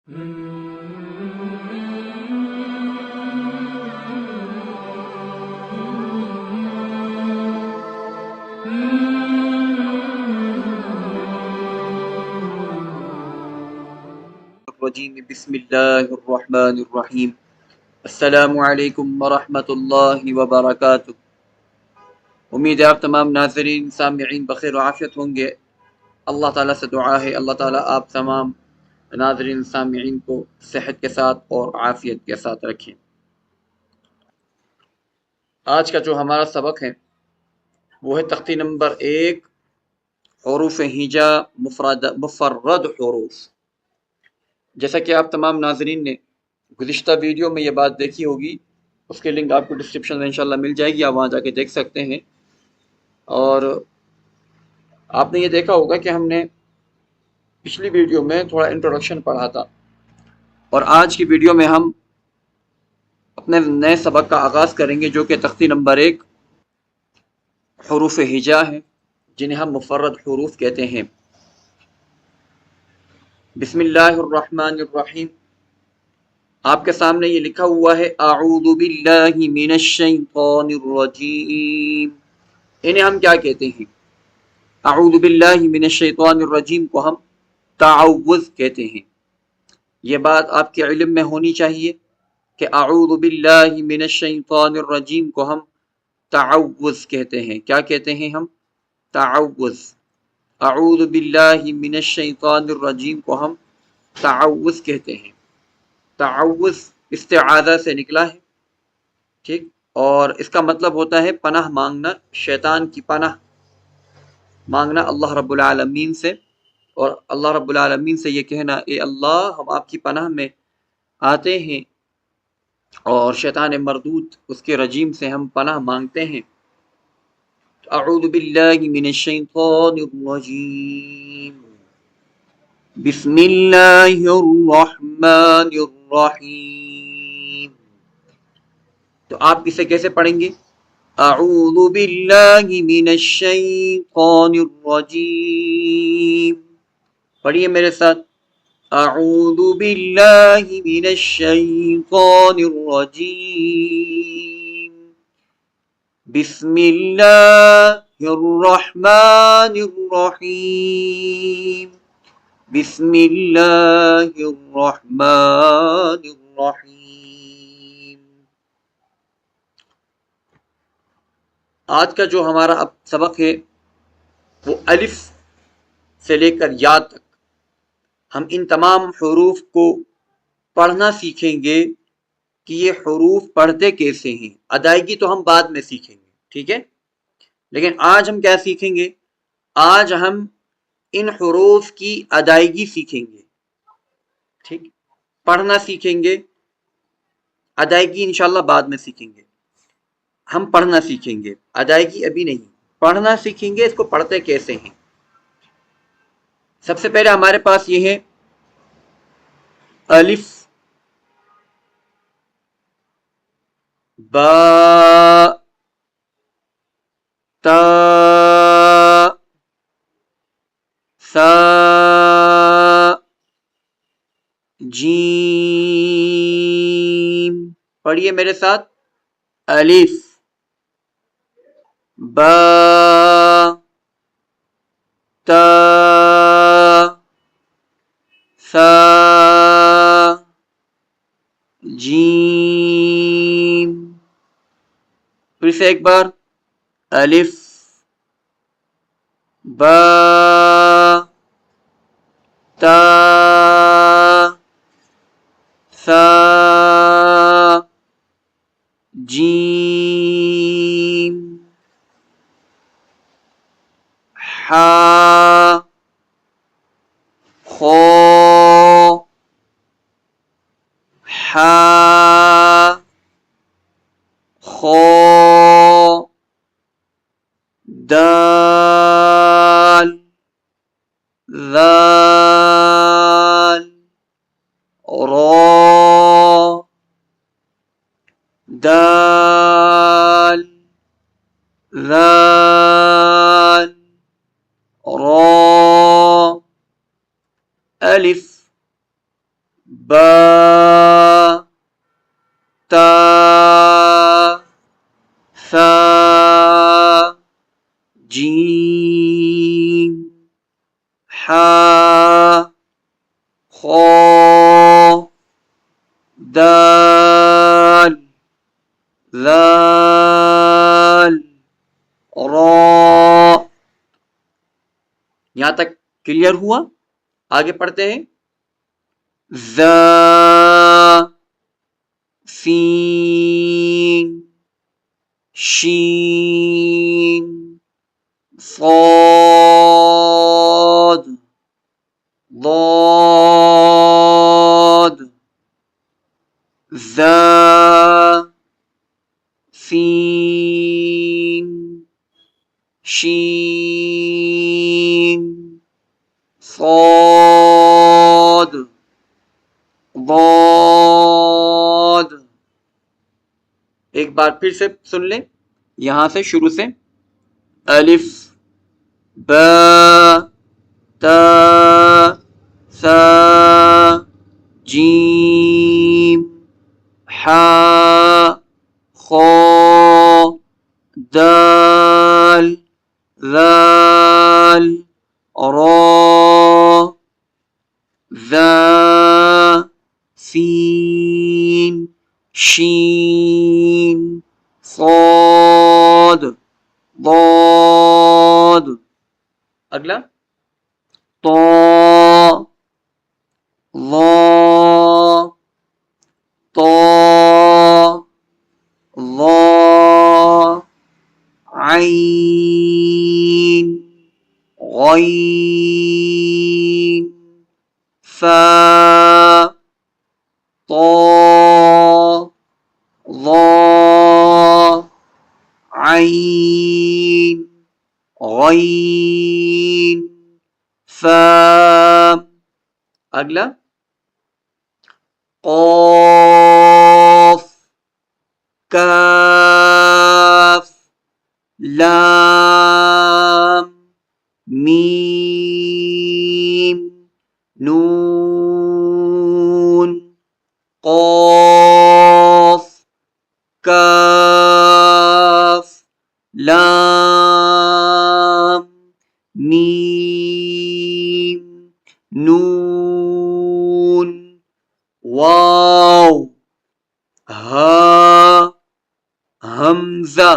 الرجیم بسم اللہ الرحمن الرحیم السلام علیکم ورحمۃ اللہ وبرکاتہ۔ امید ہے آپ تمام ناظرین سامعین بخیر و عافیت ہوں گے۔ اللہ تعالیٰ سے دعا ہے اللہ تعالیٰ آپ تمام ناظرین سامعین کو صحت کے ساتھ اور عافیت کے ساتھ رکھیں۔ آج کا جو ہمارا سبق ہے وہ ہے تختی نمبر 1، حروف ہجا مفرد حروف۔ جیسا کہ آپ تمام ناظرین نے گزشتہ ویڈیو میں یہ بات دیکھی ہوگی، اس کے لنک آپ کو ڈسکرپشن میں انشاءاللہ مل جائے گی، آپ وہاں جا کے دیکھ سکتے ہیں۔ اور آپ نے یہ دیکھا ہوگا کہ ہم نے پچھلی ویڈیو میں تھوڑا انٹروڈکشن پڑھا تھا، اور آج کی ویڈیو میں ہم اپنے نئے سبق کا آغاز کریں گے جو کہ تختی نمبر 1 حروف ہجا ہیں، جنہیں ہم مفرد حروف کہتے ہیں۔ بسم اللہ الرحمن الرحیم۔ آپ کے سامنے یہ لکھا ہوا ہے اعوذ باللہ من الشیطان الرجیم۔ انہیں ہم کیا کہتے ہیں؟ اعوذ باللہ من الشیطان الرجیم کو ہم تعوذ کہتے ہیں۔ یہ بات آپ کے علم میں ہونی چاہیے کہ اعوذ باللہ من الشیطان الرجیم کو ہم تعوذ کہتے ہیں۔ کیا کہتے ہیں ہم؟ تعوذ۔ اعوذ باللہ من الشیطان الرجیم کو ہم تعوذ کہتے ہیں۔ تعوذ استعاذہ سے نکلا ہے، ٹھیک، اور اس کا مطلب ہوتا ہے پناہ مانگنا، شیطان کی پناہ مانگنا اللہ رب العالمین سے، اور اللہ رب العالمین سے یہ کہنا اے اللہ ہم آپ کی پناہ میں آتے ہیں، اور شیطان مردود اس کے رجیم سے ہم پناہ مانگتے ہیں۔ اعوذ باللہ من الشیطان الرجیم، بسم اللہ الرحمن الرحیم۔ تو آپ اسے کیسے پڑھیں گے؟ اعوذ باللہ من الشیطان الرجیم۔ پڑھیے میرے ساتھ، اعوذ باللہ من الشیطان الرجیم، بسم اللہ الرحمن الرحیم، بسم اللہ الرحمن الرحیم۔ آج کا جو ہمارا اب سبق ہے وہ الف سے لے کر یا تک ہم ان تمام حروف کو پڑھنا سیکھیں گے کہ یہ حروف پڑھتے کیسے ہیں۔ ادائیگی تو ہم بعد میں سیکھیں گے، ٹھیک ہے، لیکن آج ہم کیا سیکھیں گے؟ آج ہم ان حروف کی ادائیگی سیکھیں گے، ٹھیک، پڑھنا سیکھیں گے، ادائیگی انشاءاللہ بعد میں سیکھیں گے۔ ہم پڑھنا سیکھیں گے، ادائیگی ابھی نہیں، پڑھنا سیکھیں گے اس کو پڑھتے کیسے ہیں۔ سب سے پہلے ہمارے پاس یہ ہے الف، با، تا، سا، جیم۔ پڑھیے میرے ساتھ، الف، با، تا، سا، جیم۔ پھر سے ایک بار، الف، با، تا، سا، جیم، حا، خو، حا، خو، دال، ذال، را، دال، ذال، را، الف، با تا ثا جیم حا خا دال ذال را. یہاں تک کلیئر ہوا؟ آگے پڑھتے ہیں. ذا سین شین صاد ضاد ذا سین شین صاد ضاد. ایک بار پھر سے سن لیں یہاں سے شروع سے. الف با تا ثا جیم حا خا دال ذال را ذا سین شین صاد ضاد. اگلا طا ظا طا ظا عین غین فا طا ظا عین غین فا. اگلا قاف کاف لام میم نون قاف کاف لام میم نون واو ہا حمزہ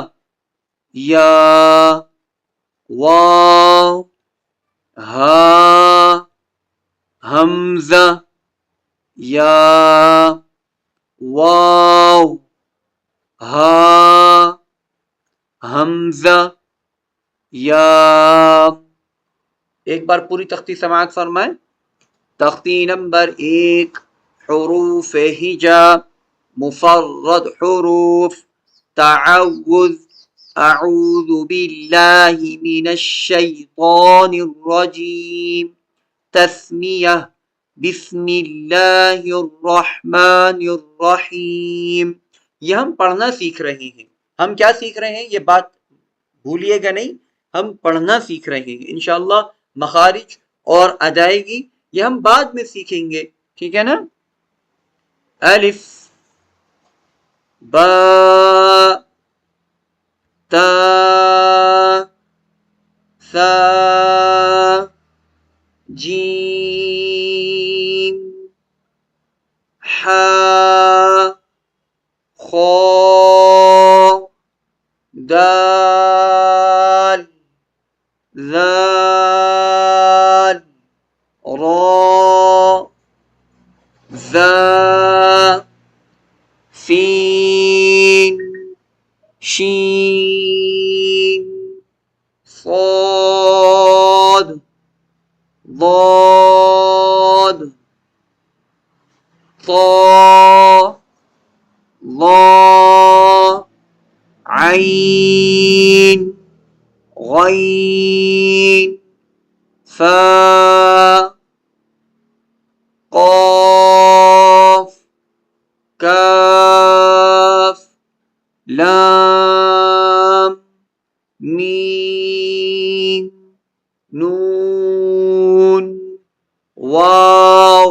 یا واو ہا حمزہ یا واو ہا حمزہ یا. ایک بار پوری تختی سماعت فرمائیں. تختی نمبر 1 حروف ہجا مفرد حروف تعوذ اعوذ باللہ من الشیطان الرجیم تسمیہ بسم اللہ الرحمن الرحیم. یہ ہم پڑھنا سیکھ رہے ہیں. ہم کیا سیکھ رہے ہیں؟ یہ بات بھولیے گا نہیں، ہم پڑھنا سیکھ رہے ہیں. انشاءاللہ مخارج اور ادائیگی یہ ہم بعد میں سیکھیں گے، ٹھیک ہے نا. الف با تا ثا جیم حا خا دال ذال را ذا سین شین صاد ضاد طا ظا عین غین فا قاف کاف لام میم نون واو